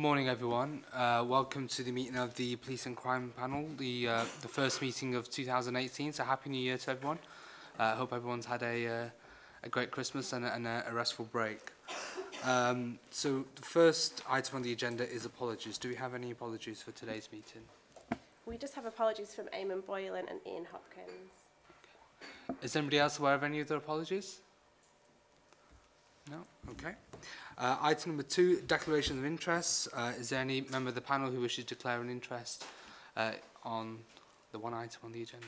Good morning, everyone. Welcome to the meeting of the Police and Crime Panel, the first meeting of 2018. So Happy New Year to everyone. Hope everyone's had a great Christmas and a restful break. So the first item on the agenda is apologies. Do we have any apologies for today's meeting? We just have apologies from Eamon Boylan and Ian Hopkins. Is anybody else aware of any of their apologies? No? Okay. Item number 2, declaration of interest. Is there any member of the panel who wishes to declare an interest on the one item on the agenda?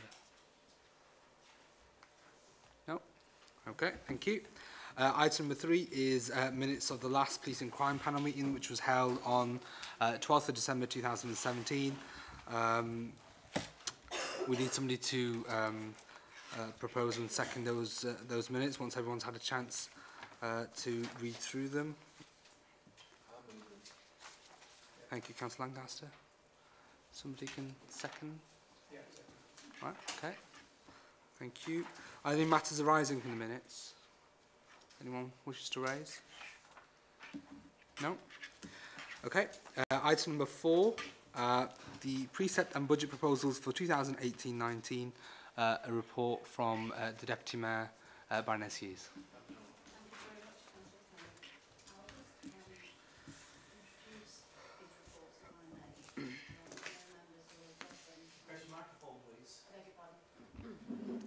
No? Okay, thank you. Item number 3 is minutes of the last Police and Crime Panel meeting, which was held on 12th of December 2017. We need somebody to propose and second those minutes once everyone's had a chance to read through them. Thank you, Councillor Lancaster. Somebody can second? Yeah, second. Right, okay. Thank you. Are there any matters arising from the minutes? Anyone wishes to raise? No? Okay. Item number 4, the precept and budget proposals for 2018-19, a report from the Deputy Mayor, Baroness Hughes.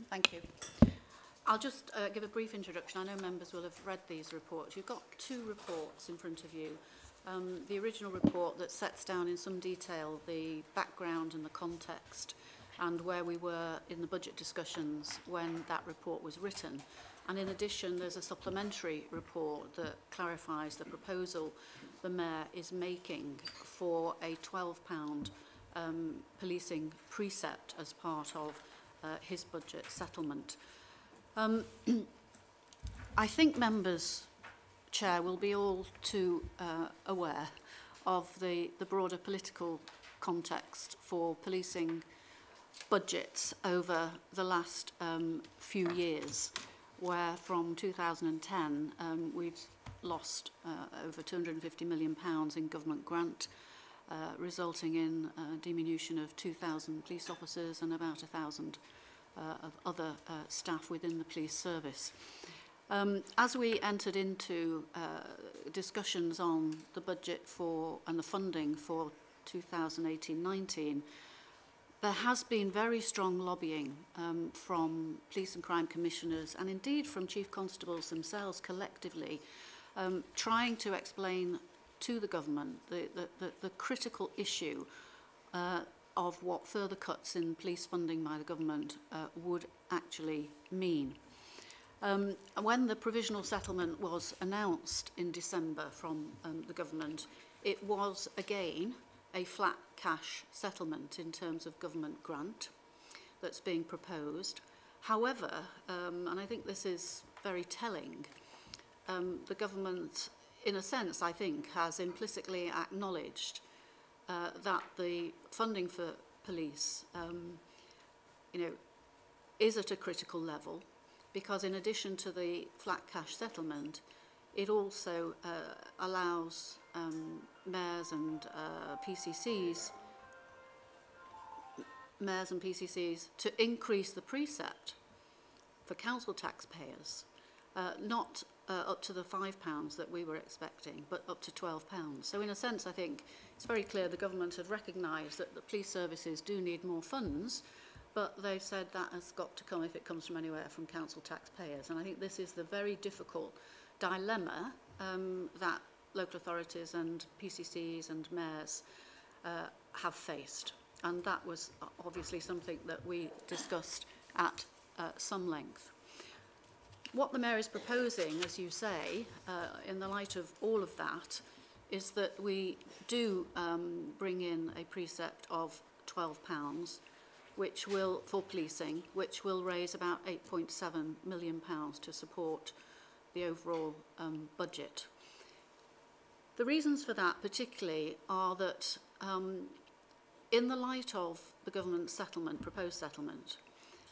Thank you. I'll just give a brief introduction. I know members will have read these reports. You've got 2 reports in front of you. The original report that sets down in some detail the background and the context and where we were in the budget discussions when that report was written. And in addition, there's a supplementary report that clarifies the proposal the Mayor is making for a £12 policing precept as part of his budget settlement. I think members, Chair, will be all too aware of the broader political context for policing budgets over the last few years, where from 2010 we've lost over £250 million in government grant, resulting in a diminution of 2,000 police officers and about 1,000 of other staff within the police service. As we entered into discussions on the budget and the funding for 2018-19, there has been very strong lobbying from police and crime commissioners and indeed from chief constables themselves collectively, trying to explain to the government the critical issue of what further cuts in police funding by the government would actually mean. When the provisional settlement was announced in December from the government, it was again a flat cash settlement in terms of government grant that's being proposed. However, and I think this is very telling, the government, in a sense, I think, has implicitly acknowledged that the funding for police, is at a critical level, because in addition to the flat cash settlement, it also allows mayors and PCCs to increase the precept for council taxpayers, not up to the £5 that we were expecting, but up to £12. So in a sense, I think it's very clear the government had recognised that the police services do need more funds, but they've said that has got to come, if it comes from anywhere, from council taxpayers. And I think this is the very difficult dilemma that local authorities and PCCs and mayors have faced. And that was obviously something that we discussed at some length. What the Mayor is proposing, as you say, in the light of all of that, is that we do bring in a precept of £12, which will, for policing, which will raise about £8.7 million to support the overall budget. The reasons for that particularly are that in the light of the government settlement, proposed settlement,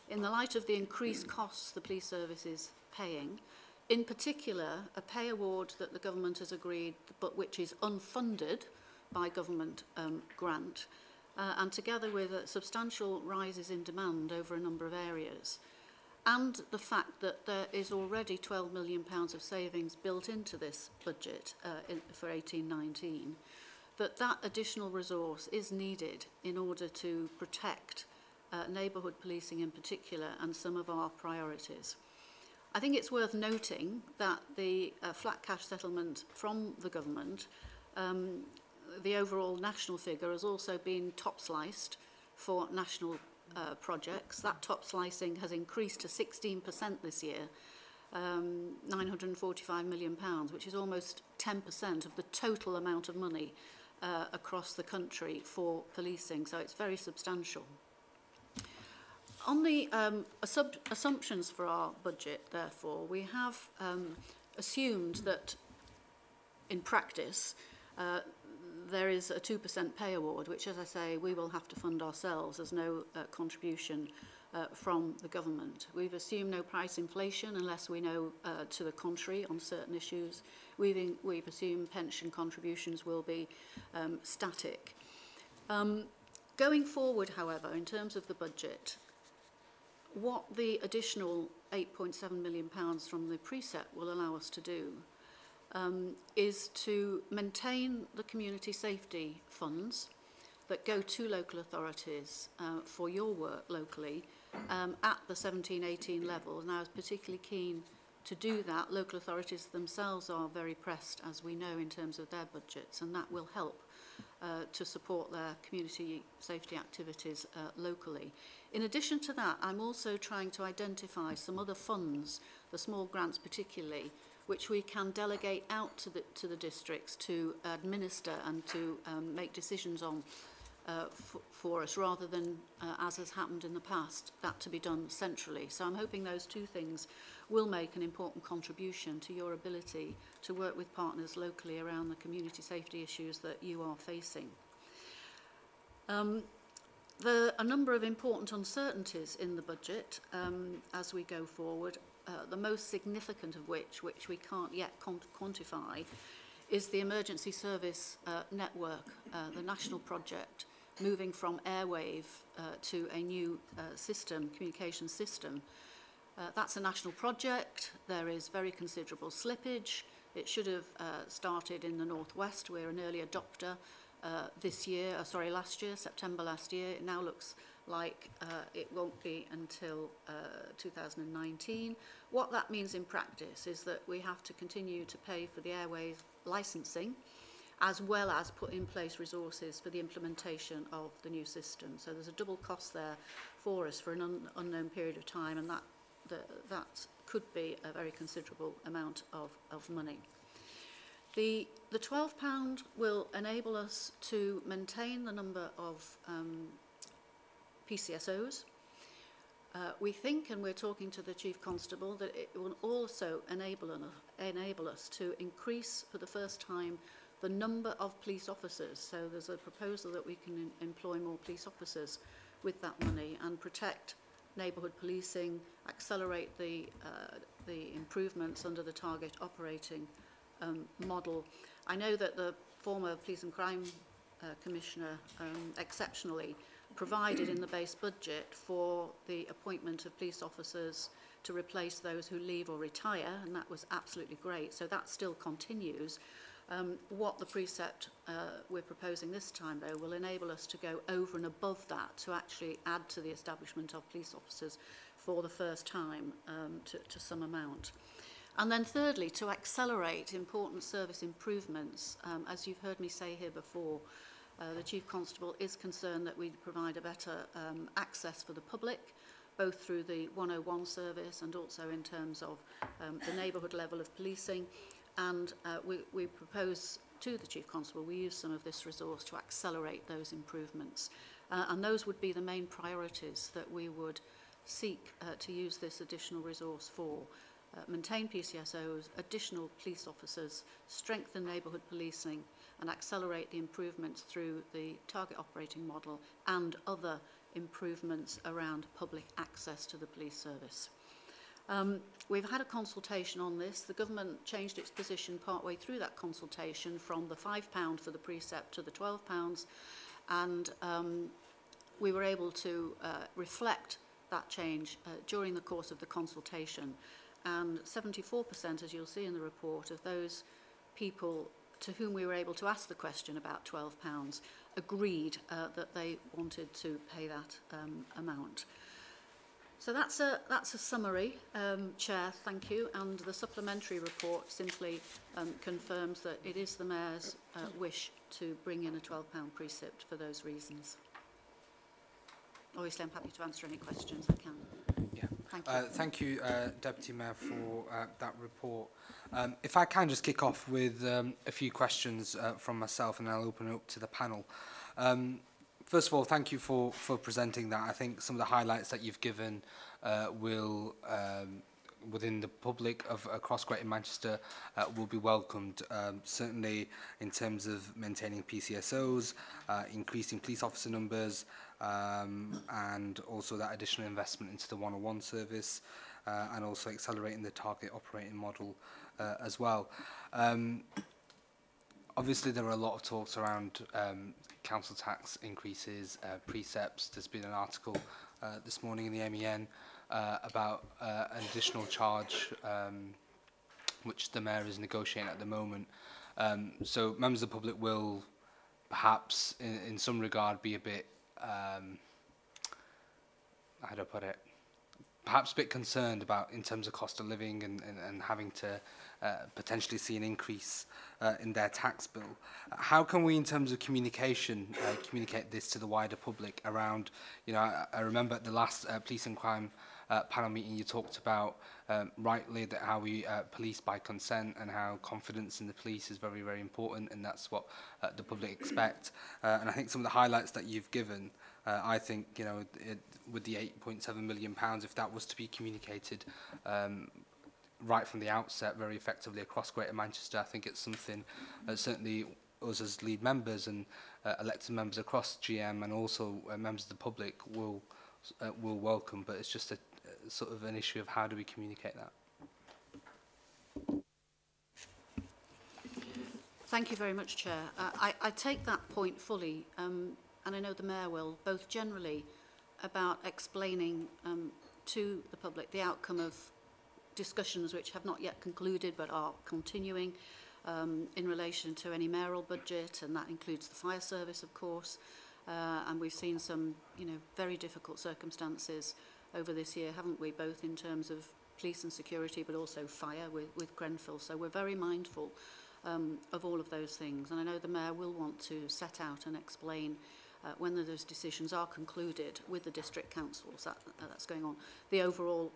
in the light of the increased costs the police service is paying, in particular a pay award that the government has agreed but which is unfunded by government grant, and together with substantial rises in demand over a number of areas, and the fact that there is already £12 million of savings built into this budget for 18-19, that additional resource is needed in order to protect neighbourhood policing in particular and some of our priorities. I think it's worth noting that the flat cash settlement from the government, the overall national figure has also been top sliced for national projects. That top slicing has increased to 16% this year, £945 million, which is almost 10% of the total amount of money across the country for policing, so it's very substantial. On the assumptions for our budget, therefore, we have assumed that in practice there is a 2% pay award, which, as I say, we will have to fund ourselves. There's no contribution from the government. We've assumed no price inflation unless we know to the contrary on certain issues. We've assumed pension contributions will be static. Going forward, however, in terms of the budget, what the additional £8.7 million from the precept will allow us to do is to maintain the community safety funds that go to local authorities for your work locally at the 17-18 level. And I was particularly keen to do that. Local authorities themselves are very pressed, as we know, in terms of their budgets, and that will help to support their community safety activities locally. In addition to that, I'm also trying to identify some other funds, the small grants particularly, which we can delegate out to the districts to administer and to make decisions on for us, rather than, as has happened in the past, that to be done centrally. So I'm hoping those two things will make an important contribution to your ability to work with partners locally around the community safety issues that you are facing. There are a number of important uncertainties in the budget as we go forward, the most significant of which we can't yet quantify, is the emergency service network, the national project, moving from airwave to a new communication system. That's a national project. There is very considerable slippage. It should have started in the northwest. We're an early adopter last year, September last year. It now looks like it won't be until 2019. What that means in practice is that we have to continue to pay for the airways licensing, as well as put in place resources for the implementation of the new system. So there's a double cost there for us for an unknown period of time, and that could be a very considerable amount of money. The £12 will enable us to maintain the number of PCSOs. We think, and we're talking to the Chief Constable, that it will also enable us to increase for the first time the number of police officers. So there's a proposal that we can employ more police officers with that money and protect neighbourhood policing, accelerate the improvements under the target operating model. I know that the former Police and Crime Commissioner exceptionally provided in the base budget for the appointment of police officers to replace those who leave or retire, and that was absolutely great. So that still continues. What the precept we're proposing this time, though, will enable us to go over and above that, to actually add to the establishment of police officers for the first time to some amount. And then thirdly, to accelerate important service improvements. As you've heard me say here before, the Chief Constable is concerned that we provide a better access for the public, both through the 101 service and also in terms of the neighbourhood level of policing. And we propose to the Chief Constable we use some of this resource to accelerate those improvements. And those would be the main priorities that we would seek to use this additional resource for. Maintain PCSOs, additional police officers, strengthen neighbourhood policing, and accelerate the improvements through the target operating model and other improvements around public access to the police service. We've had a consultation on this. The government changed its position partway through that consultation from the £5 for the precept to the £12, and we were able to reflect that change during the course of the consultation. And 74%, as you'll see in the report, of those people to whom we were able to ask the question about £12 agreed that they wanted to pay that amount. So that's a summary, Chair, thank you, and the supplementary report simply confirms that it is the Mayor's wish to bring in a £12 precept for those reasons. Obviously, I'm happy to answer any questions I can. Yeah. Thank you. Thank you, Deputy Mayor, for that report. If I can just kick off with a few questions from myself, and I'll open it up to the panel. First of all, thank you for presenting that. I think some of the highlights that you've given will, within the public of across Greater Manchester, will be welcomed. Certainly in terms of maintaining PCSOs, increasing police officer numbers, and also that additional investment into the 101 service, and also accelerating the target operating model as well. Obviously, there are a lot of talks around council tax increases, precepts. There's been an article this morning in the MEN about an additional charge which the Mayor is negotiating at the moment. So members of the public will perhaps, in some regard, be a bit, how do I put it, perhaps a bit concerned about in terms of cost of living and having to potentially see an increase in their tax bill. How can we, in terms of communication, communicate this to the wider public around, I remember at the last police and crime panel meeting you talked about rightly that how we police by consent and how confidence in the police is very, very important, and that's what the public expect. And I think some of the highlights that you've given, I think, with the £8.7 million, if that was to be communicated right from the outset very effectively across Greater Manchester, I think it's something certainly us as lead members and elected members across GM and also members of the public will welcome, but it's just a sort of an issue of how do we communicate that. Thank you very much, Chair. I take that point fully, and I know the Mayor will, both generally about explaining to the public the outcome of discussions which have not yet concluded but are continuing in relation to any mayoral budget, and that includes the fire service, of course. And we've seen some, very difficult circumstances over this year, haven't we, both in terms of police and security, but also fire with Grenfell. So we're very mindful of all of those things. And I know the Mayor will want to set out and explain when those decisions are concluded with the district councils, that's going on, the overall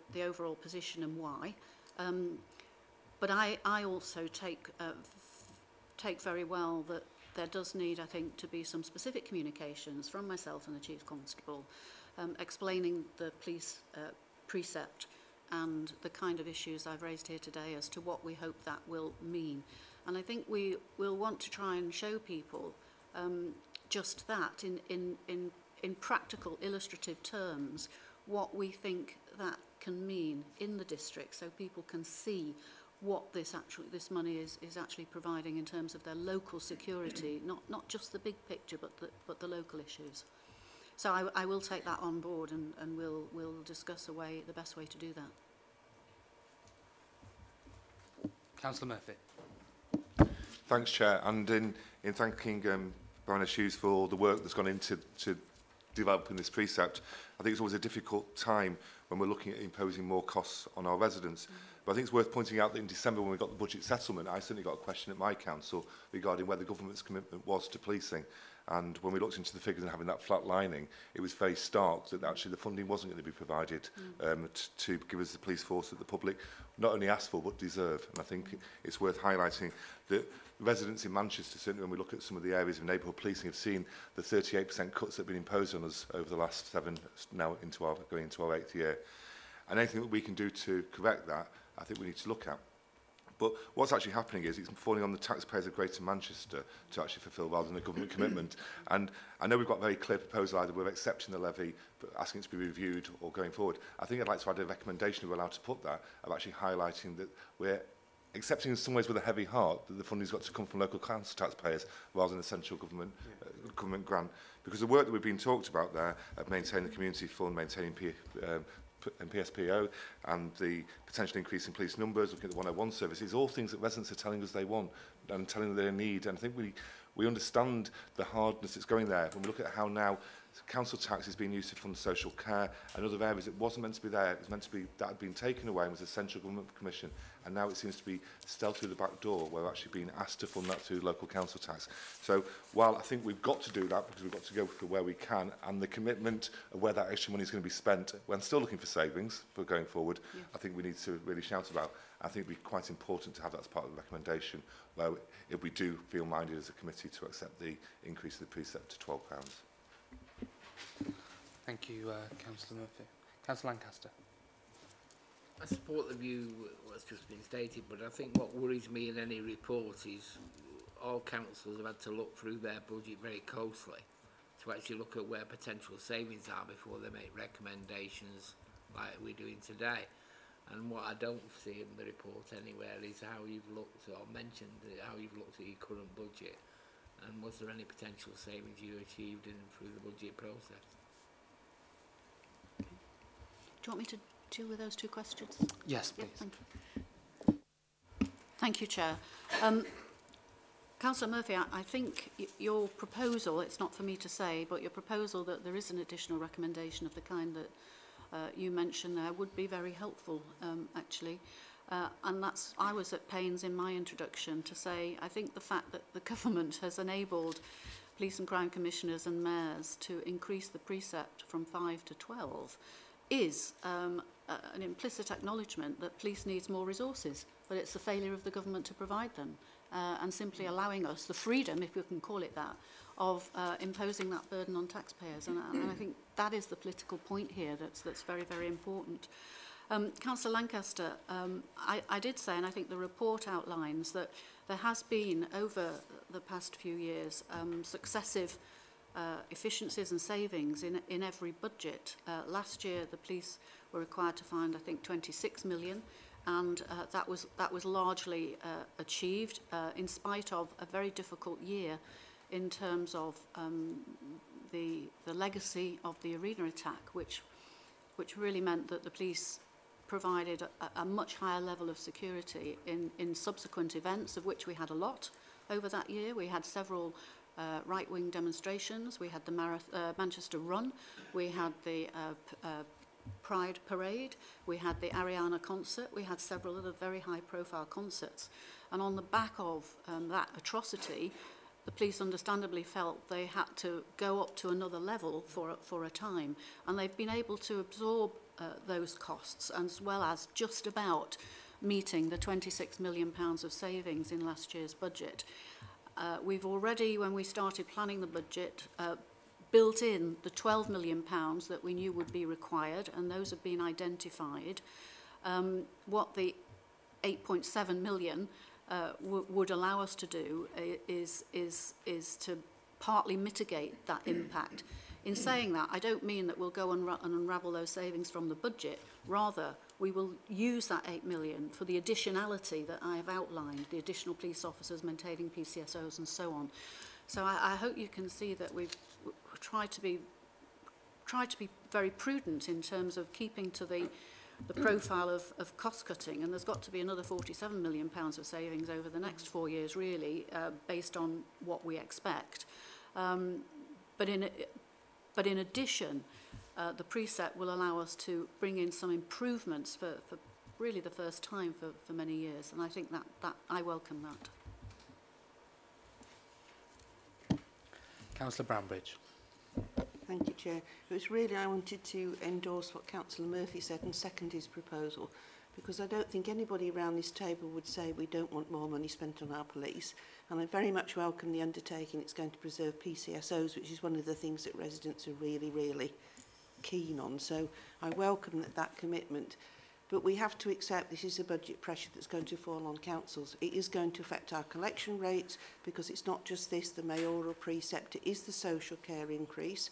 position and why. But I also take very well that there does need, I think, to be some specific communications from myself and the Chief Constable explaining the police precept and the kind of issues I've raised here today as to what we hope that will mean. And I think we will want to try and show people just that in practical, illustrative terms, what we think that can mean in the district, so people can see what this money is actually providing in terms of their local security, not just the big picture, but the local issues. So I will take that on board, and we'll discuss the best way to do that. Councillor Murphy. Thanks, Chair. And in thanking Baroness Hughes for all the work that's gone into developing this precept, I think it's always a difficult time when we're looking at imposing more costs on our residents. But I think it's worth pointing out that in December, when we got the budget settlement, I certainly got a question at my council regarding where the government's commitment was to policing. And when we looked into the figures and having that flat lining, it was very stark that actually the funding wasn't going to be provided to give us the police force that the public not only asked for but deserve. And I think it's worth highlighting that residents in Manchester, certainly when we look at some of the areas of neighbourhood policing, have seen the 38% cuts that have been imposed on us over the last 7, now going into our 8th year. And anything that we can do to correct that, I think we need to look at. But what's actually happening is it's falling on the taxpayers of Greater Manchester to actually fulfil rather than a government commitment. And I know we've got a very clear proposal, either we're accepting the levy, but asking it to be reviewed or going forward. I think I'd like to add a recommendation, if we're allowed to put that, of actually highlighting that we're accepting in some ways with a heavy heart that the funding's got to come from local council taxpayers rather than a central government, government grant. Because the work that we've been talked about there, of maintaining the community fund, maintaining PSPO and the potential increase in police numbers, looking at the 101 services, all things that residents are telling us they want and telling them they need. And I think we understand the hardness that's going there. When we look at how now council tax is being used to fund social care and other areas, it wasn't meant to be there. It was meant to be, that had been taken away and was a central government commission. And now it seems to be stealth through the back door, where we're actually being asked to fund that through local council tax. So while I think we've got to do that, because we've got to go for where we can, and the commitment of where that extra money is going to be spent, when still looking for savings for going forward, I think we need to really shout about. I think it would be quite important to have that as part of the recommendation, where if we do feel minded as a committee to accept the increase of the precept to £12. Thank you, Councillor Murphy. Councillor Lancaster. I support the view what's just been stated, but I think what worries me in any report is all councils have had to look through their budget very closely to actually look at where potential savings are before they make recommendations like we're doing today. And what I don't see in the report anywhere is how you've looked or mentioned how you've looked at your current budget, and was there any potential savings you achieved through the budget process? Do you want me to deal with those two questions? Yes, please. Yeah, thank you. Thank you, Chair. Councillor Murphy, I think your proposal, it's not for me to say, but your proposal that there is an additional recommendation of the kind that you mentioned there would be very helpful, actually. And I was at pains in my introduction to say, I think the fact that the government has enabled police and crime commissioners and mayors to increase the precept from 5 to 12 is an implicit acknowledgement that police needs more resources, but it's the failure of the government to provide them, and simply allowing us the freedom, if we can call it that, of imposing that burden on taxpayers. And I think that is the political point here that's very, very important. Councillor Lancaster, I did say, and I think the report outlines, that there has been, over the past few years, successive efficiencies and savings in every budget. Last year, the police were required to find, I think, 26 million, and that was largely achieved in spite of a very difficult year in terms of the legacy of the arena attack, which really meant that the police provided a much higher level of security in subsequent events, of which we had a lot over that year. We had several right-wing demonstrations, we had the Manchester Run, we had the Pride Parade, we had the Ariana concert, we had several other very high-profile concerts. And on the back of that atrocity, the police understandably felt they had to go up to another level for a time. And they've been able to absorb those costs, as well as just about meeting the £26 million of savings in last year's budget. We've already, when we started planning the budget, built in the £12 million that we knew would be required, and those have been identified. What the 8.7 million would allow us to do is to partly mitigate that impact. In saying that, I don't mean that we'll go and unravel those savings from the budget. Rather, we will use that 8 million for the additionality that I have outlined, the additional police officers maintaining PCSOs and so on. So I hope you can see that we've tried to be very prudent in terms of keeping to the profile of cost cutting, and there's got to be another £47 million of savings over the next 4 years, really, based on what we expect. But in addition, the precept will allow us to bring in some improvements for really the first time for many years, and I think that I welcome that. Councillor Brownbridge. Thank you, Chair. It was really, I wanted to endorse what Councillor Murphy said and second his proposal, because I don't think anybody around this table would say we don't want more money spent on our police. And I very much welcome the undertaking it's going to preserve PCSOs, which is one of the things that residents are really, really keen on. So I welcome that commitment. But we have to accept this is a budget pressure that's going to fall on councils. It is going to affect our collection rates because it's not just this, the mayoral precept, it is the social care increase.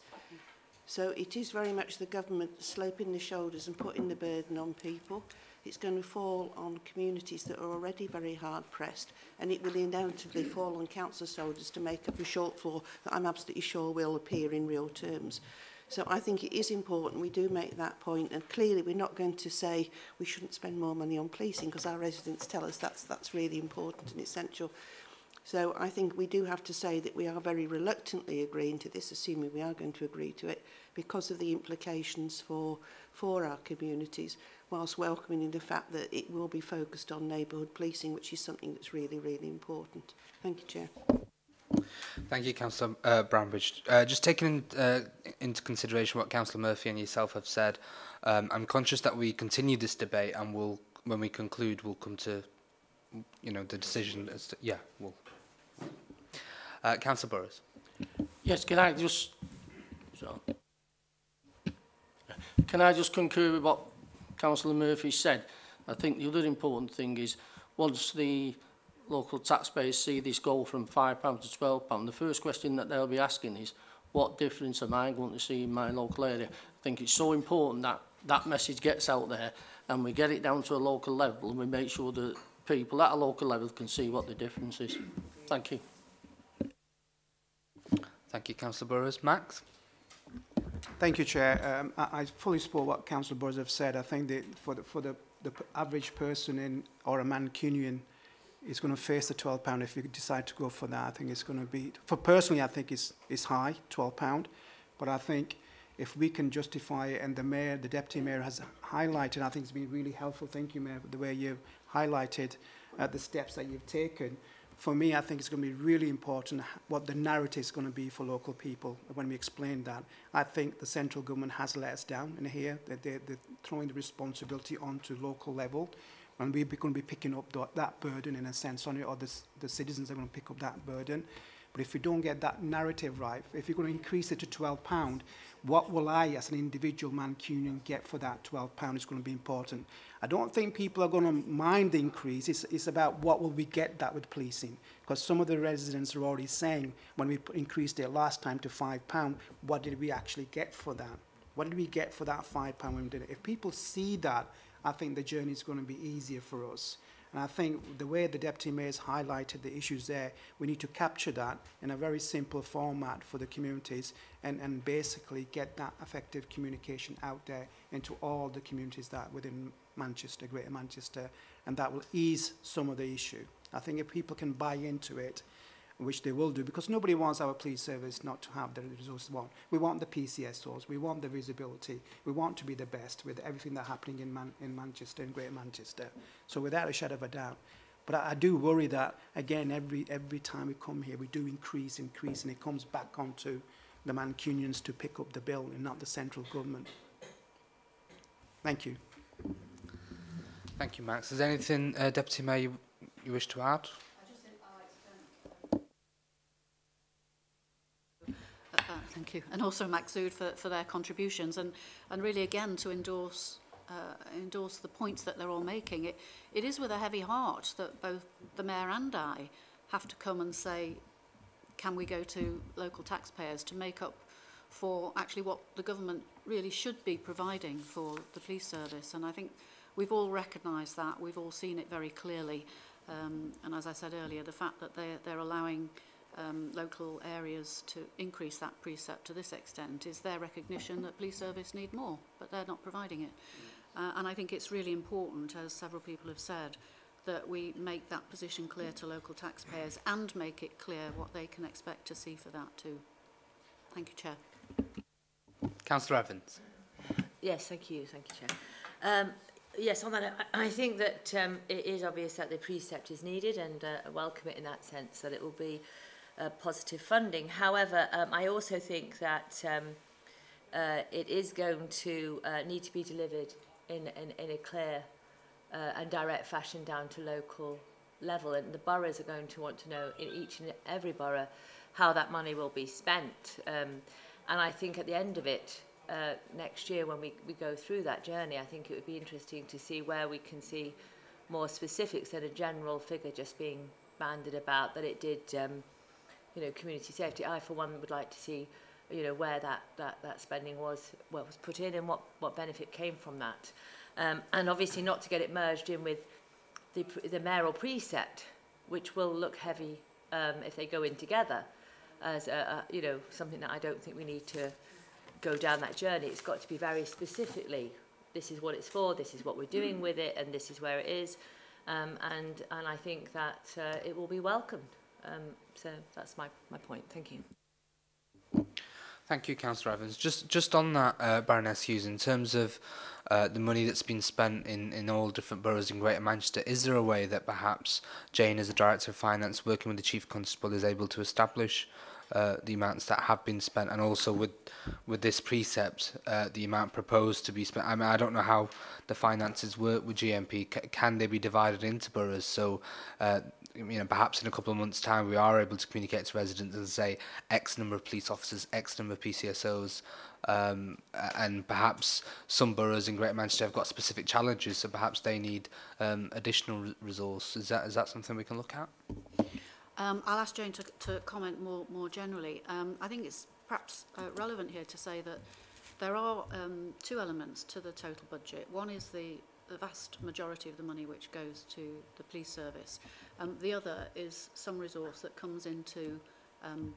So it is very much the government sloping the shoulders and putting the burden on people. It's going to fall on communities that are already very hard pressed, and it will inevitably fall on council shoulders to make up a shortfall that I'm absolutely sure will appear in real terms. So I think it is important we do make that point, and clearly we're not going to say we shouldn't spend more money on policing because our residents tell us that's really important and essential. So I think we do have to say that we are very reluctantly agreeing to this, assuming we are going to agree to it, because of the implications for our communities, whilst welcoming the fact that it will be focused on neighbourhood policing, which is something that's really, really important. Thank you, Chair. Thank you, Councillor Brownbridge. Just taking into consideration what Councillor Murphy and yourself have said, I'm conscious that we continue this debate, and when we conclude, we'll come to, the decision as to, Councillor Burrows. Yes, can I just concur with what Councillor Murphy said? I think the other important thing is, once the local taxpayers see this go from £5 to £12, the first question that they'll be asking is, what difference am I going to see in my local area? I think it's so important that that message gets out there and we get it down to a local level, and we make sure that people at a local level can see what the difference is. Thank you. Thank you, Councillor Burrows. Max? Thank you, Chair. I fully support what Councillor Burrows have said. I think that for the average person or a Mancunian is going to face the £12 if you decide to go for that. I think it's going to be, personally, I think it's high, £12. But I think if we can justify it, and the Deputy Mayor has highlighted, I think it's been really helpful. Thank you, Mayor, for the way you've highlighted the steps that you've taken. For me, I think it's going to be really important what the narrative is going to be for local people when we explain that. I think the central government has let us down in here. They're throwing the responsibility onto local level, and we're going to be picking up that burden in a sense on it, or the citizens are going to pick up that burden. But if we don't get that narrative right, if you're going to increase it to £12, what will I, as an individual Mancunian, get for that £12 is going to be important. I don't think people are going to mind the increase. It's about what will we get that with policing. Because some of the residents are already saying, when we increased it last time to £5, what did we actually get for that? What did we get for that £5 when we did it? If people see that, I think the journey is going to be easier for us. And I think the way the Deputy Mayor's highlighted the issues there, we need to capture that in a very simple format for the communities and basically get that effective communication out there into all the communities that within Manchester, Greater Manchester, and that will ease some of the issue. I think if people can buy into it, which they will do, because nobody wants our police service not to have the resources we want. We want the PCSOs, we want the visibility, we want to be the best with everything that's happening in Manchester, in Greater Manchester. So without a shadow of a doubt. But I do worry that, again, every time we come here, we do increase, and it comes back onto the Mancunians to pick up the bill and not the central government. Thank you. Thank you, Max. Is there anything, Deputy Mayor, you wish to add? Thank you, and also Maxud for their contributions, and really again to endorse the points that they're all making. It is with a heavy heart that both the Mayor and I have to come and say, can we go to local taxpayers to make up for actually what the government really should be providing for the police service? And I think we've all recognised that, we've all seen it very clearly, and as I said earlier, the fact that they're allowing local areas to increase that precept to this extent is their recognition that police service need more, but they're not providing it. And I think it's really important, as several people have said, that we make that position clear to local taxpayers and make it clear what they can expect to see for that too. Thank you, Chair. Councillor Evans. Yes, thank you, Chair. Yes, on that, I think that it is obvious that the precept is needed, and I welcome it in that sense, that it will be positive funding. However, I also think that it is going to need to be delivered in a clear and direct fashion down to local level, and the boroughs are going to want to know in each and every borough how that money will be spent. And I think at the end of it, next year when we go through that journey, I think it would be interesting to see where we can see more specifics than a general figure just being banded about that it did, you know, community safety. I, for one, would like to see, you know, where that spending was put in and what benefit came from that. And obviously not to get it merged in with the mayoral precept, which will look heavy if they go in together as you know, something that I don't think we need to go down that journey. It's got to be very specifically, this is what it's for, this is what we're doing with it, and this is where it is. And I think that it will be welcomed. So that's my point. Thank you. Thank you, Councillor Evans. Just on that, Baroness Hughes, in terms of the money that's been spent in all different boroughs in Greater Manchester, is there a way that perhaps Jane, as the Director of Finance, working with the Chief Constable, is able to establish the amounts that have been spent, and also with this precept, the amount proposed to be spent? I mean, I don't know how the finances work with GMP. Can they be divided into boroughs? So, you know, perhaps in a couple of months' time, we are able to communicate to residents and say X number of police officers, X number of PCSOs, and perhaps some boroughs in Greater Manchester have got specific challenges, so perhaps they need additional resource. Is that something we can look at? I'll ask Jane to comment more generally. I think it's perhaps relevant here to say that there are two elements to the total budget. One is the vast majority of the money which goes to the police service. The other is some resource that comes into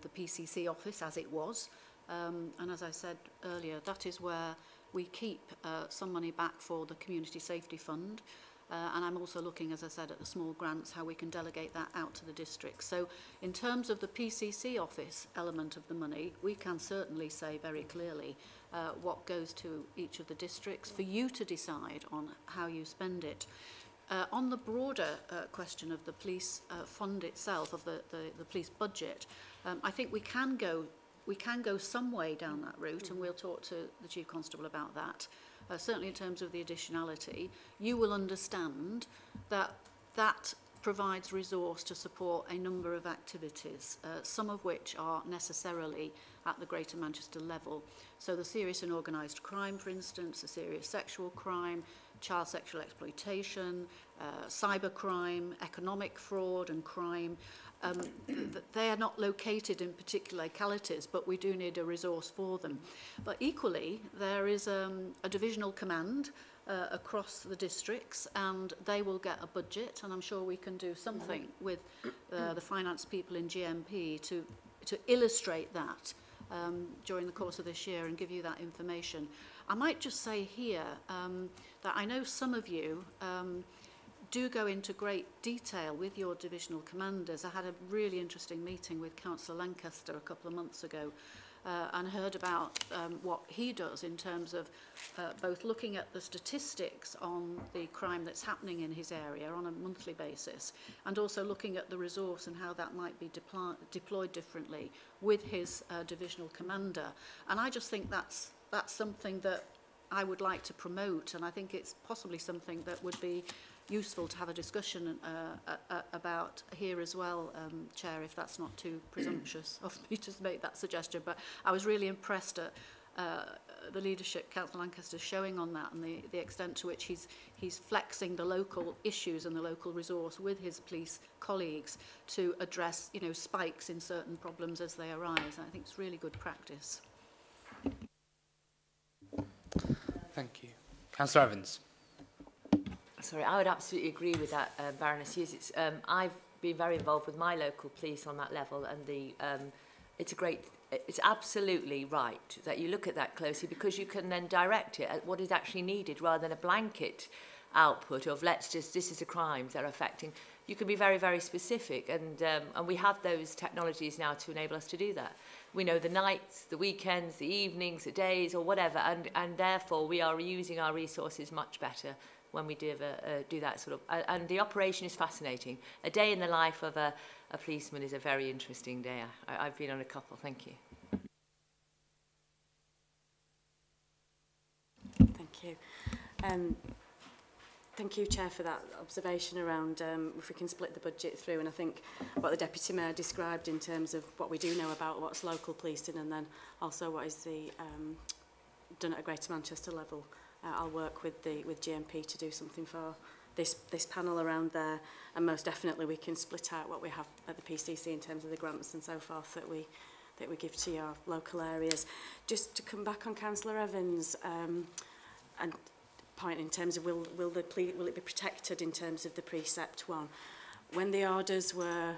the PCC office, as it was. And as I said earlier, that is where we keep some money back for the Community Safety Fund. And I'm also looking, as I said, at the small grants, how we can delegate that out to the districts. So in terms of the PCC office element of the money, we can certainly say very clearly what goes to each of the districts for you to decide on how you spend it. On the broader question of the police fund itself, of the police budget, I think we can go some way down that route, and we'll talk to the Chief Constable about that. Certainly in terms of the additionality, you will understand that that provides resource to support a number of activities, some of which are necessarily at the Greater Manchester level. So the serious and organised crime, for instance, the serious sexual crime, child sexual exploitation, cybercrime, economic fraud and crime. They are not located in particular localities, but we do need a resource for them. But equally, there is a divisional command across the districts, and they will get a budget, and I'm sure we can do something with the finance people in GMP to illustrate that during the course of this year and give you that information. I might just say here that I know some of you do go into great detail with your divisional commanders. I had a really interesting meeting with Councillor Lancaster a couple of months ago and heard about what he does in terms of both looking at the statistics on the crime that's happening in his area on a monthly basis, and also looking at the resource and how that might be deployed differently with his divisional commander. And I just think that's something that I would like to promote, and I think it's possibly something that would be useful to have a discussion about here as well, Chair, if that's not too presumptuous of me to make that suggestion. But I was really impressed at the leadership Councillor Lancaster showing on that, and the extent to which he's flexing the local issues and the local resource with his police colleagues to address, you know, spikes in certain problems as they arise. I think it's really good practice. Thank you. Councillor Evans. Sorry, I would absolutely agree with that, Baroness Hughes. It's, I've been very involved with my local police on that level, and it's absolutely right that you look at that closely, because you can then direct it at what is actually needed rather than a blanket output of this is the crimes that are affecting. You can be very, very specific, and we have those technologies now to enable us to do that. We know the nights, the weekends, the evenings, the days, or whatever, and therefore we are using our resources much better when we do that sort of, and the operation is fascinating. A day in the life of a policeman is a very interesting day. I've been on a couple. Thank you. Thank you. Thank you, Chair, for that observation around if we can split the budget through, and I think what the Deputy Mayor described in terms of what we do know about what's local policing, and then also what is the done at a Greater Manchester level. I'll work with GMP to do something for this panel around there, and most definitely we can split out what we have at the PCC in terms of the grants and so forth that we give to your local areas. Just to come back on Councillor Evans, and point in terms of will it be protected in terms of the precept one. When the orders were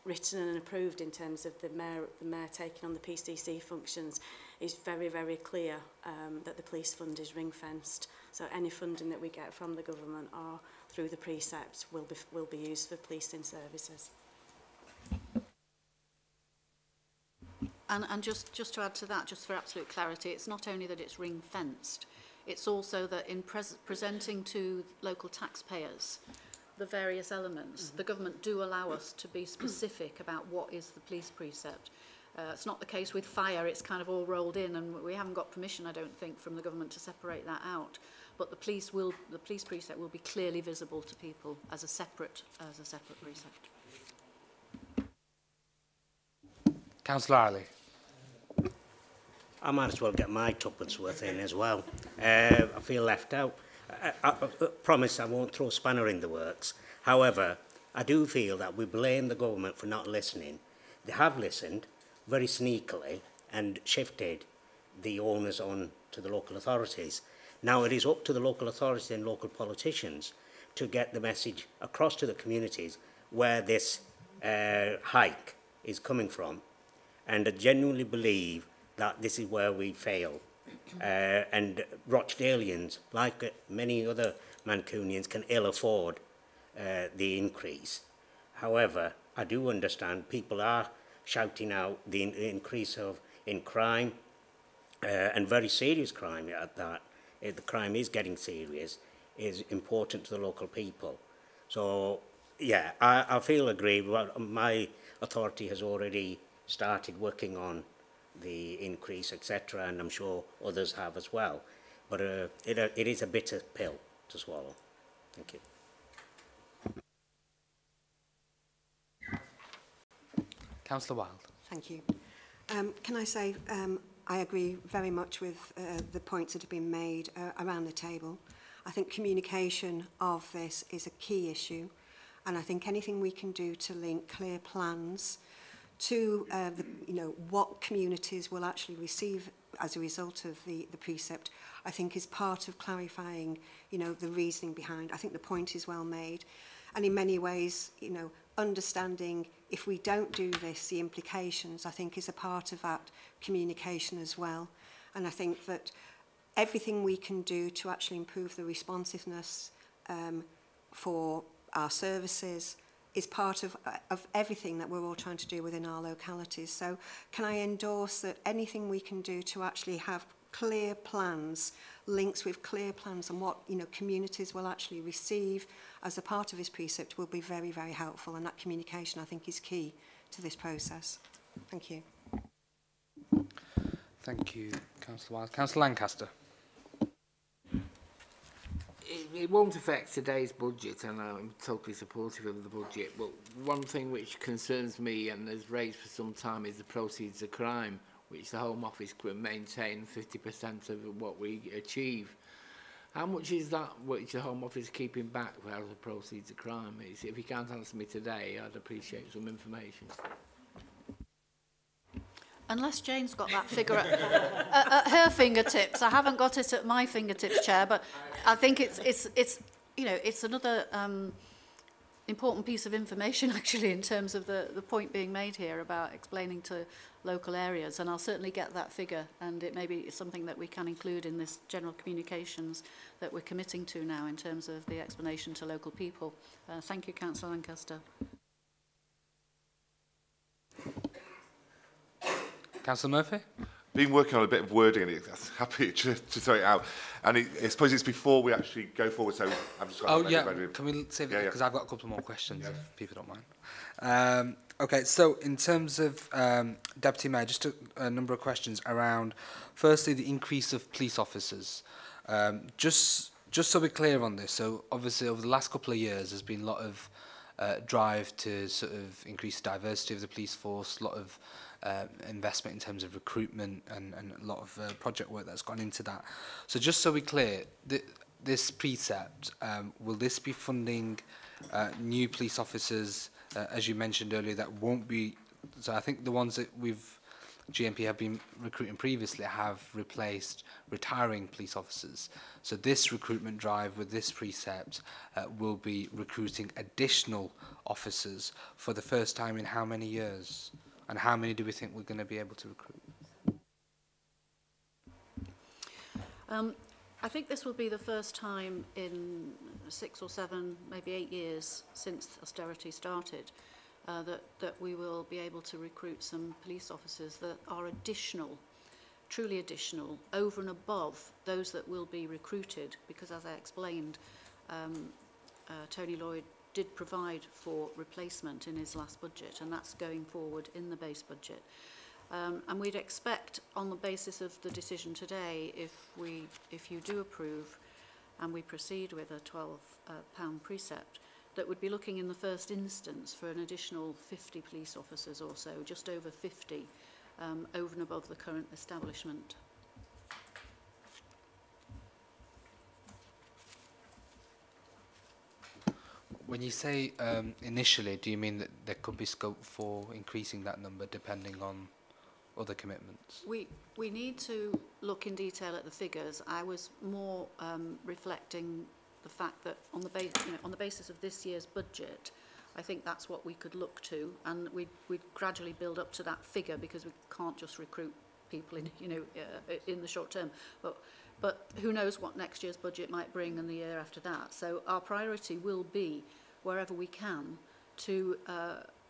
written and approved in terms of the mayor taking on the PCC functions, it's very, very clear that the police fund is ring-fenced. So any funding that we get from the government or through the precepts will be used for policing services. And just to add to that, just for absolute clarity, it's not only that it's ring-fenced, it's also that in presenting to local taxpayers the various elements, the government do allow us to be specific about what is the police precept. It's not the case with fire, it's kind of all rolled in, and we haven't got permission, I don't think, from the government to separate that out. But the police precept will be clearly visible to people as a separate precept. Councillor Arley. I might as well get my tuppence worth in as well. I feel left out. I promise I won't throw a spanner in the works. However, I do feel that we blame the government for not listening. They have listened very sneakily and shifted the onus on to the local authorities. Now it is up to the local authorities and local politicians to get the message across to the communities where this hike is coming from. And I genuinely believe that this is where we fail. And Rochdalians, like many other Mancunians, can ill afford the increase. However, I do understand people are shouting out the increase in crime, and very serious crime at that. The crime is getting serious, is important to the local people. So, yeah, I feel aggrieved. My authority has already started working on the increase, etc., and I'm sure others have as well. But it is a bitter pill to swallow. Thank you. Councillor Wilde. Thank you. Can I say I agree very much with the points that have been made around the table. I think communication of this is a key issue, and I think anything we can do to link clear plans to what communities will actually receive as a result of the precept, I think is part of clarifying, the reasoning behind. I think the point is well made, and in many ways, understanding if we don't do this, the implications, I think, is a part of that communication as well. And I think that everything we can do to actually improve the responsiveness for our services is part of everything that we're all trying to do within our localities. So can I endorse that anything we can do to actually have clear plans, links with clear plans on what communities will actually receive as a part of this precept will be very, very helpful, and that communication I think is key to this process. Thank you. Thank you, Councillor Wilde. Councillor Lancaster. It won't affect today's budget, and I'm totally supportive of the budget, but one thing which concerns me and has raised for some time is the proceeds of crime, which the Home Office could maintain 50% of what we achieve. How much is that which the Home Office is keeping back out of the proceeds of crime? If you can't answer me today, I'd appreciate some information. Unless Jane's got that figure at her fingertips. I haven't got it at my fingertips, Chair, but I think it's another important piece of information actually in terms of the point being made here about explaining to local areas, and I'll certainly get that figure, and it may be something that we can include in this general communications that we're committing to now in terms of the explanation to local people. Thank you, Councillor Lancaster. Councillor Murphy? Been working on a bit of wording and I'm happy to throw it out. And I suppose it's before we actually go forward, so I'm just going to... Can we save it? Because I've got a couple more questions, if people don't mind. Okay, so in terms of Deputy Mayor, just a number of questions around, firstly, the increase of police officers. Just so we're clear on this, so obviously over the last couple of years, there's been a lot of drive to sort of increase diversity of the police force, a lot of investment in terms of recruitment and a lot of project work that's gone into that. So just so we're clear, this precept, will this be funding new police officers, as you mentioned earlier, that won't be, so I think the ones that GMP have been recruiting previously have replaced retiring police officers. So this recruitment drive with this precept will be recruiting additional officers for the first time in how many years? And how many do we think we're going to be able to recruit? I think this will be the first time in 6 or 7, maybe 8 years since austerity started that we will be able to recruit some police officers that are additional, truly additional, over and above those that will be recruited, because as I explained, Tony Lloyd did provide for replacement in his last budget, and that's going forward in the base budget. And we'd expect, on the basis of the decision today, if you do approve and we proceed with a £12 precept, that would be looking in the first instance for an additional 50 police officers or so, just over 50, over and above the current establishment. When you say initially, do you mean that there could be scope for increasing that number depending on other commitments? We need to look in detail at the figures. I was more reflecting the fact that on the basis of this year's budget, I think that's what we could look to, and we'd gradually build up to that figure, because we can't just recruit people in the short term. But who knows what next year's budget might bring, and the year after that. So our priority will be, wherever we can, to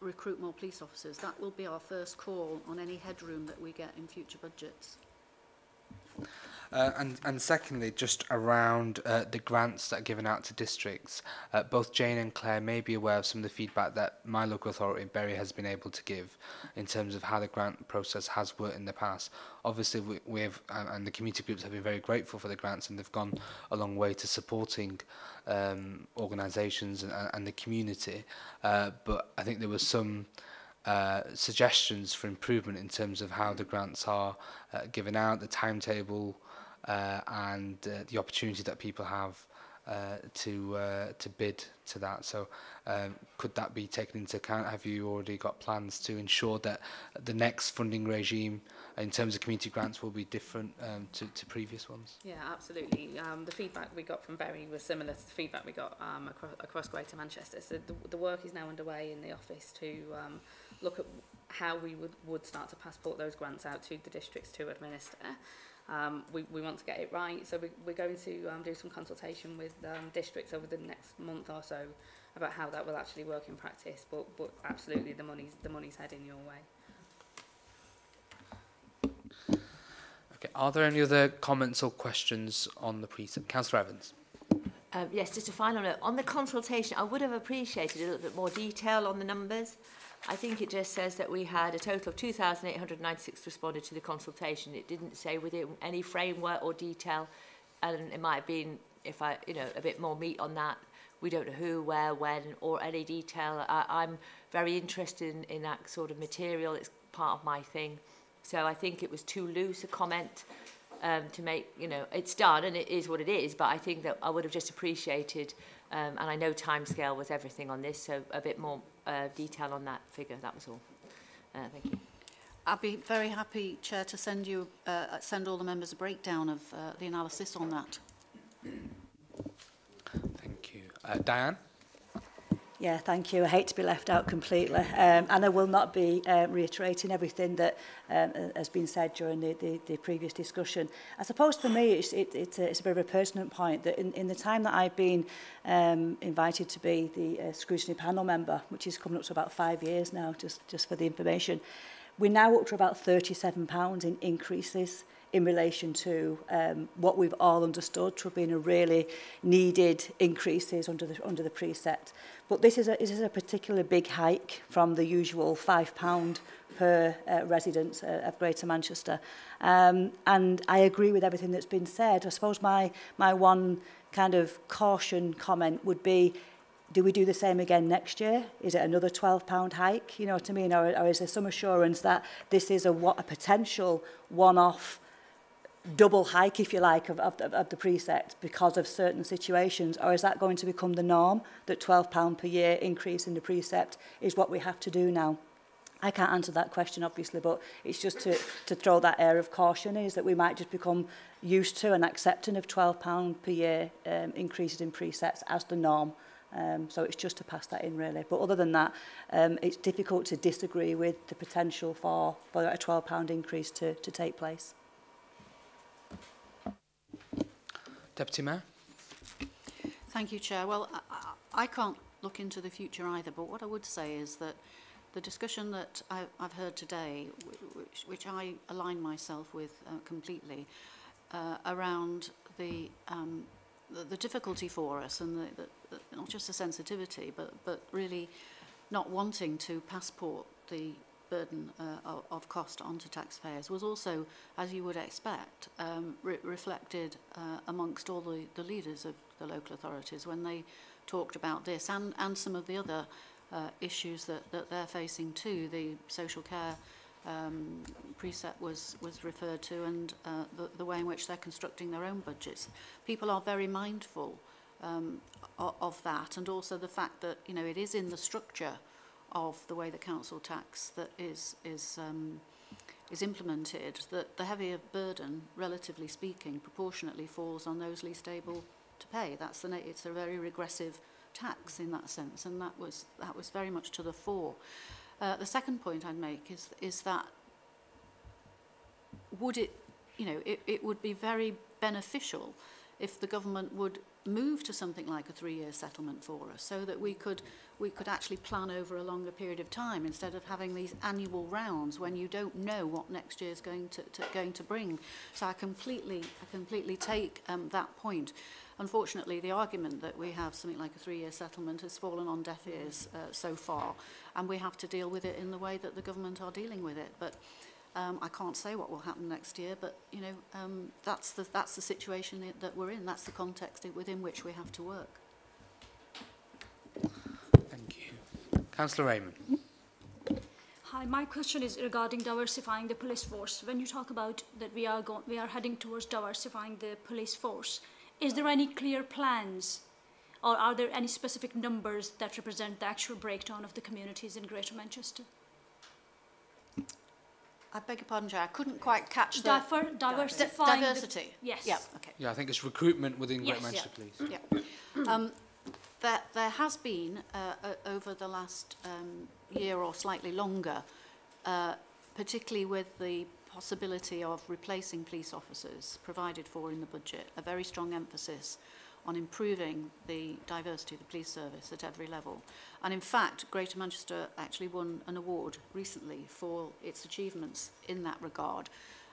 recruit more police officers. That will be our first call on any headroom that we get in future budgets. And secondly, just around the grants that are given out to districts, both Jane and Claire may be aware of some of the feedback that my local authority, Bury, has been able to give in terms of how the grant process has worked in the past. Obviously, we've and the community groups have been very grateful for the grants, and they've gone a long way to supporting organisations and the community. But I think there was some suggestions for improvement in terms of how the grants are given out, the timetable, and the opportunity that people have to bid to that. So could that be taken into account? Have you already got plans to ensure that the next funding regime in terms of community grants will be different to previous ones? Yeah, absolutely. The feedback we got from Bury was similar to the feedback we got across Greater Manchester. So the work is now underway in the office to look at how we would start to passport those grants out to the districts to administer. We want to get it right, so we're going to do some consultation with districts over the next month or so about how that will actually work in practice. But absolutely, the money's heading your way. Okay. Are there any other comments or questions on the precept? Councillor Evans. Yes, just a final note. On the consultation, I would have appreciated a little bit more detail on the numbers. I think it just says that we had a total of 2,896 responded to the consultation. It didn't say within any framework or detail, and it might have been, if I, a bit more meat on that. We don't know who, where, when, or any detail. I'm very interested in that sort of material. It's part of my thing. So I think it was too loose a comment to make, it's done and it is what it is, but I think that I would have just appreciated, and I know timescale was everything on this, so a bit more detail on that figure. That was all. Thank you. I'd be very happy, Chair, to send you send all the members a breakdown of the analysis on that. Thank you. Diane? Yeah, thank you. I hate to be left out completely, and I will not be reiterating everything that has been said during the previous discussion. I suppose for me it's a bit of a pertinent point that in the time that I've been invited to be the scrutiny panel member, which is coming up to about 5 years now, just for the information, we're now up to about £37 in increases in relation to what we've all understood to have been a really needed increases under the precept. But this is a particularly big hike from the usual £5 per resident of Greater Manchester. And I agree with everything that's been said. I suppose my one kind of caution comment would be, do we do the same again next year? Is it another £12 hike? You know what I mean? Or is there some assurance that this is a potential one-off double hike, if you like, of the precept because of certain situations? Or is that going to become the norm, that £12 per year increase in the precept is what we have to do now? I can't answer that question, obviously, but it's just to throw that air of caution, is that we might just become used to and accepting of £12 per year increases in precepts as the norm. So it's just to pass that in, really. But other than that, it's difficult to disagree with the potential for a £12 increase to take place. Deputy Mayor. Thank you, Chair. Well, I can't look into the future either, but what I would say is that the discussion that I've heard today, which I align myself with completely, around the difficulty for us and the not just the sensitivity, but really not wanting to passport the burden of cost onto taxpayers, was also, as you would expect, reflected amongst all the leaders of the local authorities when they talked about this and some of the other issues that they're facing too. The social care precept was referred to, and the way in which they're constructing their own budgets. People are very mindful of that, and also the fact that, you know, it is in the structure of the way the council tax that is implemented that the heavier burden, relatively speaking, proportionately falls on those least able to pay. It's a very regressive tax in that sense, and that was very much to the fore. The second point I'd make is that it would be very beneficial if the government would move to something like a 3-year settlement for us, so that we could actually plan over a longer period of time instead of having these annual rounds when you don't know what next year is going to bring. So I completely take that point. Unfortunately, the argument that we have something like a 3-year settlement has fallen on deaf ears so far, and we have to deal with it in the way that the government are dealing with it. But I can't say what will happen next year, but you know, that's the situation that we're in. That's the context within which we have to work. Thank you. Councillor Raymond. Hi, my question is regarding diversifying the police force. When you talk about that we are heading towards diversifying the police force, is there any clear plans, or are there any specific numbers that represent the actual breakdown of the communities in Greater Manchester? I beg your pardon, Chair. I couldn't quite catch the diversifying diversity. Yes. Yeah. Okay. Yeah, I think it's recruitment within Greater Manchester Police. Yeah. There has been over the last year or slightly longer, particularly with the possibility of replacing police officers provided for in the budget, a very strong emphasis on improving the diversity of the police service at every level. And in fact, Greater Manchester actually won an award recently for its achievements in that regard.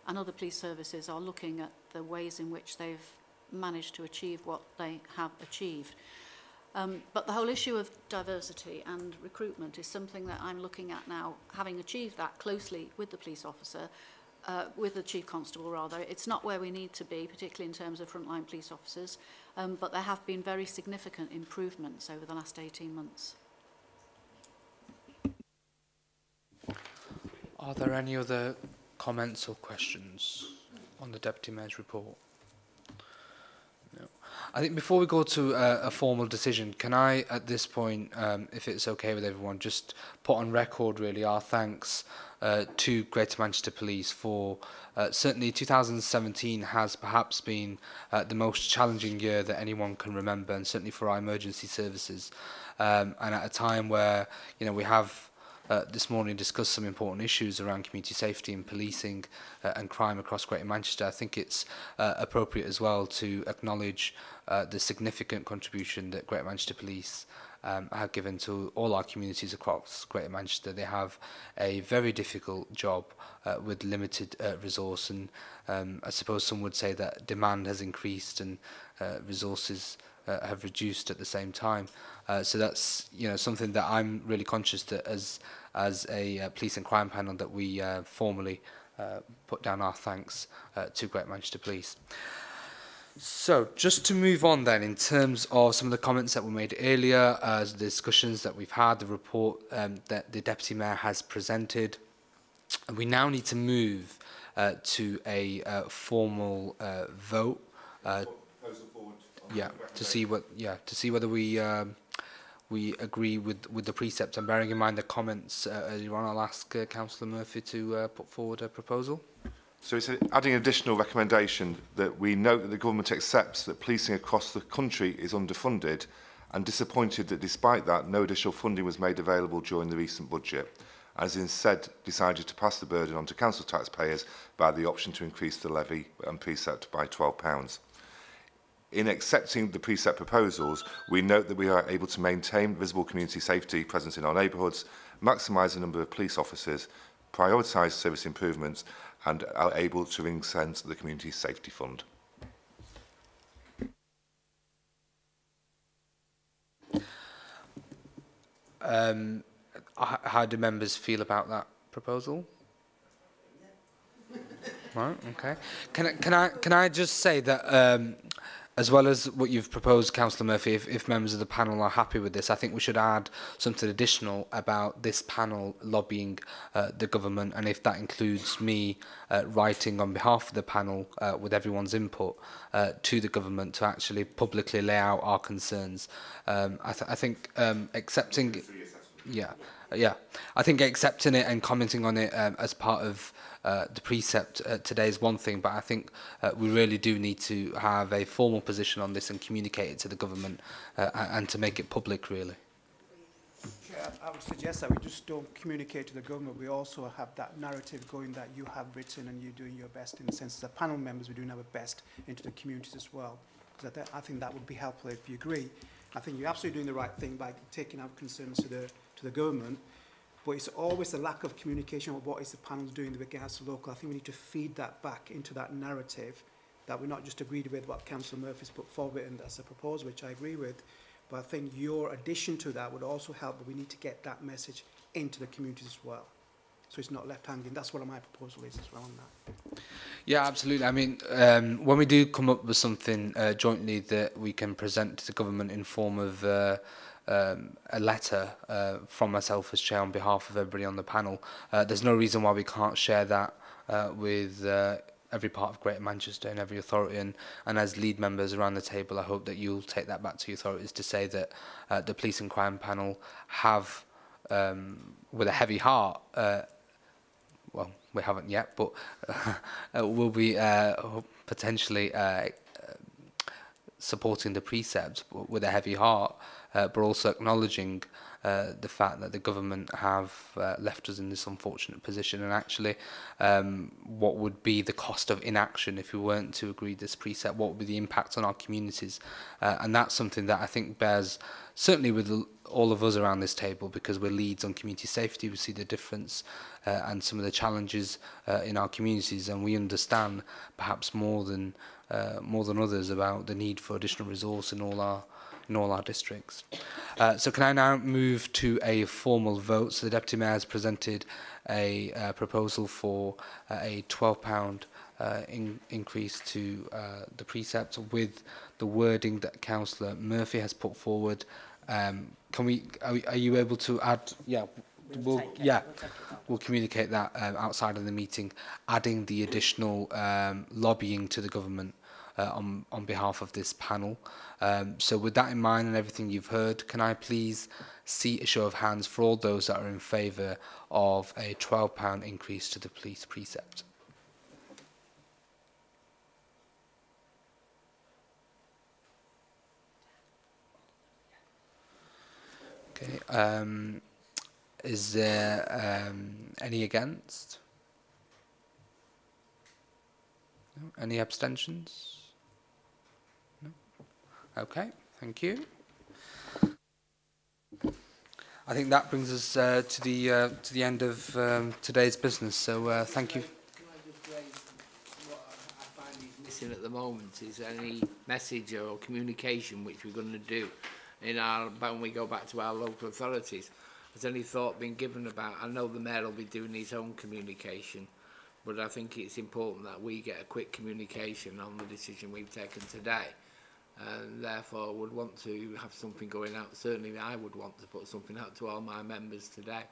And other police services are looking at the ways in which they've managed to achieve what they have achieved. But the whole issue of diversity and recruitment is something that I'm looking at now, having achieved that closely with the police officer, with the Chief Constable rather. It's not where we need to be, particularly in terms of frontline police officers, but there have been very significant improvements over the last 18 months. Are there any other comments or questions on the Deputy Mayor's report? No. I think before we go to a formal decision, can I, at this point, if it's okay with everyone, just put on record really our thanks to Greater Manchester Police for certainly 2017 has perhaps been the most challenging year that anyone can remember, and certainly for our emergency services. And at a time where, you know, we have this morning discussed some important issues around community safety and policing and crime across Greater Manchester, I think it's appropriate as well to acknowledge the significant contribution that Greater Manchester Police have given to all our communities across Greater Manchester. They have a very difficult job with limited resource, and I suppose some would say that demand has increased and resources have reduced at the same time. So that's, you know, something that I'm really conscious that as a police and crime panel that we formally put down our thanks to Greater Manchester Police. So, just to move on then, in terms of some of the comments that were made earlier, the discussions that we've had, the report that the Deputy Mayor has presented, we now need to move to a formal vote. To see whether we agree with the precept. And bearing in mind the comments earlier on, I'll ask Councillor Murphy to put forward a proposal. So it's adding an additional recommendation that we note that the government accepts that policing across the country is underfunded and disappointed that despite that no additional funding was made available during the recent budget, as instead decided to pass the burden on to council taxpayers by the option to increase the levy and precept by £12. In accepting the precept proposals, we note that we are able to maintain visible community safety present in our neighbourhoods, maximise the number of police officers, prioritise service improvements and are able to ring-fence the Community Safety Fund. How do members feel about that proposal? Right, okay. Can I just say that as well as what you've proposed, Councillor Murphy, if members of the panel are happy with this, I think we should add something additional about this panel lobbying the government, and if that includes me writing on behalf of the panel with everyone's input to the government to actually publicly lay out our concerns. I think accepting... I think accepting it and commenting on it as part of the precept today is one thing, but I think we really do need to have a formal position on this and communicate it to the government and to make it public, really. Chair, I would suggest that we just don't communicate to the government. We also have that narrative going that you have written and you're doing your best, in the sense that panel members, we're doing our best into the communities as well. Because I think that would be helpful if you agree. I think you're absolutely doing the right thing by taking our concerns to the government, but it's always the lack of communication of what is the panel doing with regards to local. I think we need to feed that back into that narrative, that we're not just agreed with what Councillor Murphy's put forward and as a proposal, which I agree with, but I think your addition to that would also help, but we need to get that message into the communities as well, so it's not left hanging. That's what my proposal is as well on that. Yeah, absolutely. I mean, when we do come up with something jointly that we can present to the government in form of a letter from myself as chair on behalf of everybody on the panel, there's no reason why we can't share that with every part of Greater Manchester and every authority, and as lead members around the table, I hope that you'll take that back to your authorities to say that the police and crime panel have, with a heavy heart, well, we haven't yet, but will be potentially supporting the precept with a heavy heart, but also acknowledging the fact that the government have left us in this unfortunate position, and actually what would be the cost of inaction if we weren't to agree this precept, what would be the impact on our communities, and that's something that I think bears, certainly with all of us around this table, because we're leads on community safety, we see the difference and some of the challenges in our communities, and we understand perhaps more than others about the need for additional resource in all our districts. So can I now move to a formal vote? So the Deputy Mayor has presented a proposal for a £12 increase to the precept with the wording that Councillor Murphy has put forward. Can we? Are you able to add? Yeah. We'll communicate that outside of the meeting, adding the additional lobbying to the government on behalf of this panel. So with that in mind and everything you've heard, can I please see a show of hands for all those that are in favour of a £12 increase to the police precept? Okay. Is there any against? No? Any abstentions? No? Okay, thank you. I think that brings us to the end of today's business. So thank you. Can I just raise what I find is missing at the moment is any message or communication which we're going to do in our when we go back to our local authorities. Has any thought been given about? I know the mayor will be doing his own communication, but I think it's important that we get a quick communication on the decision we've taken today. And therefore would want to have something going out. Certainly I would want to put something out to all my members today.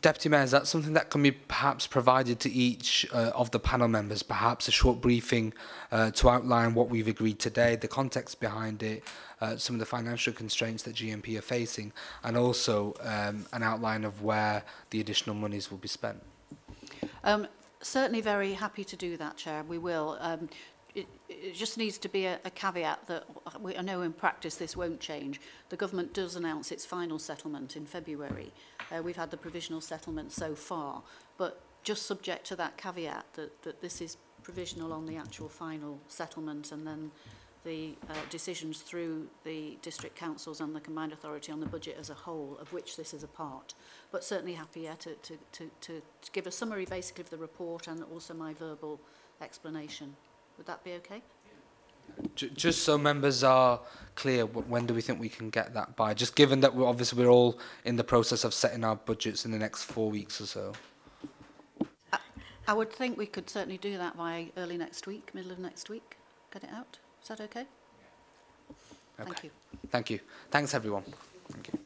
Deputy Mayor, is that something that can be perhaps provided to each of the panel members, perhaps a short briefing to outline what we've agreed today, the context behind it, some of the financial constraints that GMP are facing, and also an outline of where the additional monies will be spent? Certainly very happy to do that, Chair. We will. It just needs to be a caveat that I know in practice this won't change. The government does announce its final settlement in February. We've had the provisional settlement so far, but just subject to that caveat that this is provisional on the actual final settlement, and then the decisions through the district councils and the combined authority on the budget as a whole, of which this is a part. But certainly happy to give a summary basically of the report and also my verbal explanation. Would that be okay? Just so members are clear, when do we think we can get that by? Just given that we're all in the process of setting our budgets in the next 4 weeks or so. I would think we could certainly do that by early next week, middle of next week. Get it out. Is that okay? Okay. Thank you. Thank you. Thanks, everyone. Thank you.